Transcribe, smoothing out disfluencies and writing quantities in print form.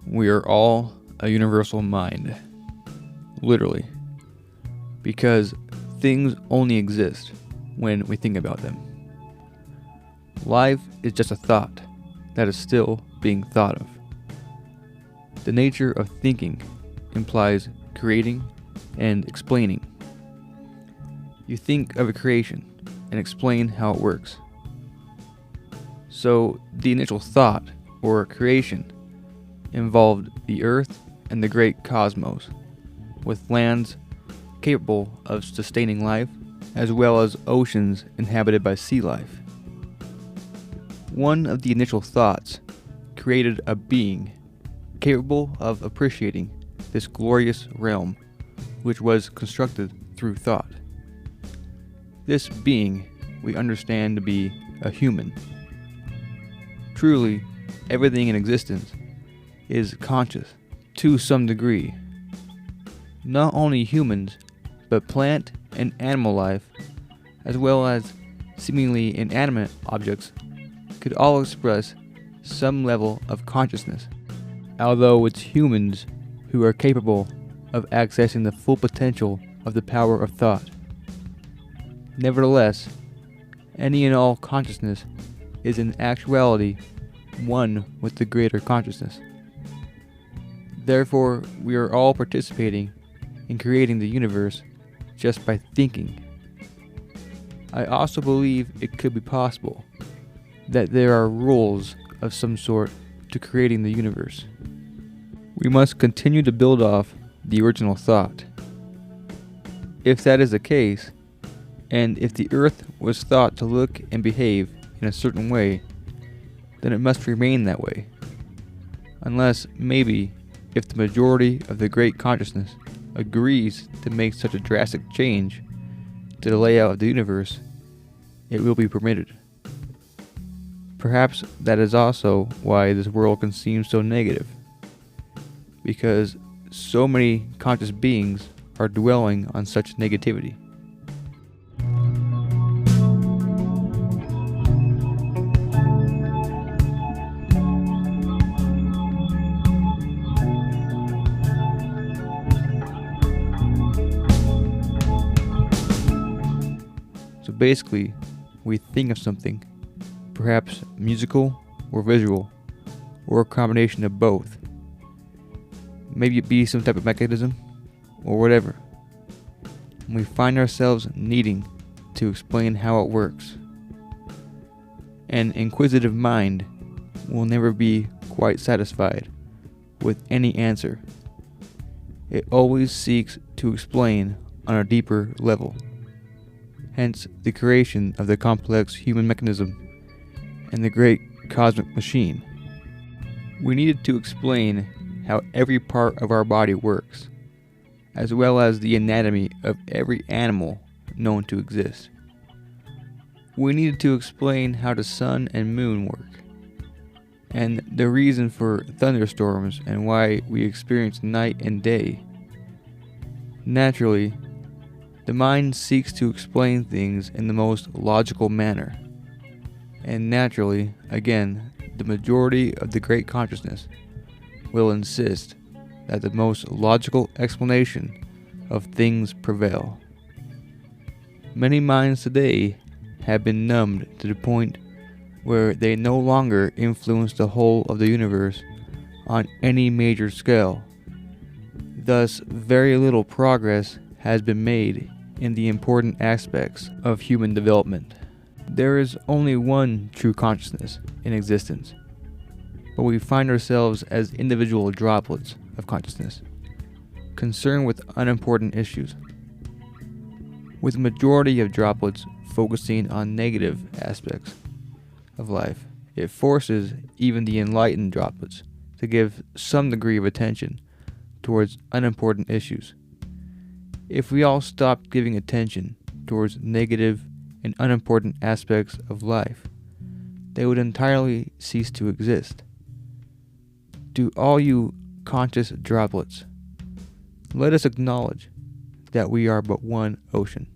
We are all a universal mind, literally, because things only exist when we think about them. Life is just a thought that is still being thought of. The nature of thinking implies creating and explaining. You think of a creation and explain how it works. So the initial thought, or creation, involved the earth and the great cosmos, with lands capable of sustaining life, as well as oceans inhabited by sea life. One of the initial thoughts created a being capable of appreciating this glorious realm, which was constructed through thought. This being we understand to be a human. Truly, everything in existence is conscious to some degree. Not only humans, but plant and animal life, as well as seemingly inanimate objects, could all express some level of consciousness, although it's humans who are capable of accessing the full potential of the power of thought. Nevertheless, any and all consciousness is in actuality one with the greater consciousness. Therefore, we are all participating in creating the universe just by thinking. I also believe it could be possible that there are rules of some sort to creating the universe. We must continue to build off the original thought. If that is the case, and if the earth was thought to look and behave in a certain way, then it must remain that way. Unless, maybe, if the majority of the great consciousness agrees to make such a drastic change to the layout of the universe, it will be permitted. Perhaps that is also why this world can seem so negative, because so many conscious beings are dwelling on such negativity. So basically, we think of something, perhaps musical or visual, or a combination of both. Maybe it be some type of mechanism, or whatever. And we find ourselves needing to explain how it works. An inquisitive mind will never be quite satisfied with any answer. It always seeks to explain on a deeper level. Hence the creation of the complex human mechanism and the great cosmic machine. We needed to explain how every part of our body works, as well as the anatomy of every animal known to exist. We needed to explain how the sun and moon work, and the reason for thunderstorms and why we experience night and day. Naturally, the mind seeks to explain things in the most logical manner. And naturally, again, the majority of the great consciousness will insist that the most logical explanation of things prevail. Many minds today have been numbed to the point where they no longer influence the whole of the universe on any major scale. Thus, very little progress has been made in the important aspects of human development. There is only one true consciousness in existence, but we find ourselves as individual droplets of consciousness, concerned with unimportant issues. With the majority of droplets focusing on negative aspects of life, it forces even the enlightened droplets to give some degree of attention towards unimportant issues. If we all stopped giving attention towards negative and unimportant aspects of life, they would entirely cease to exist. To all you conscious droplets, let us acknowledge that we are but one ocean.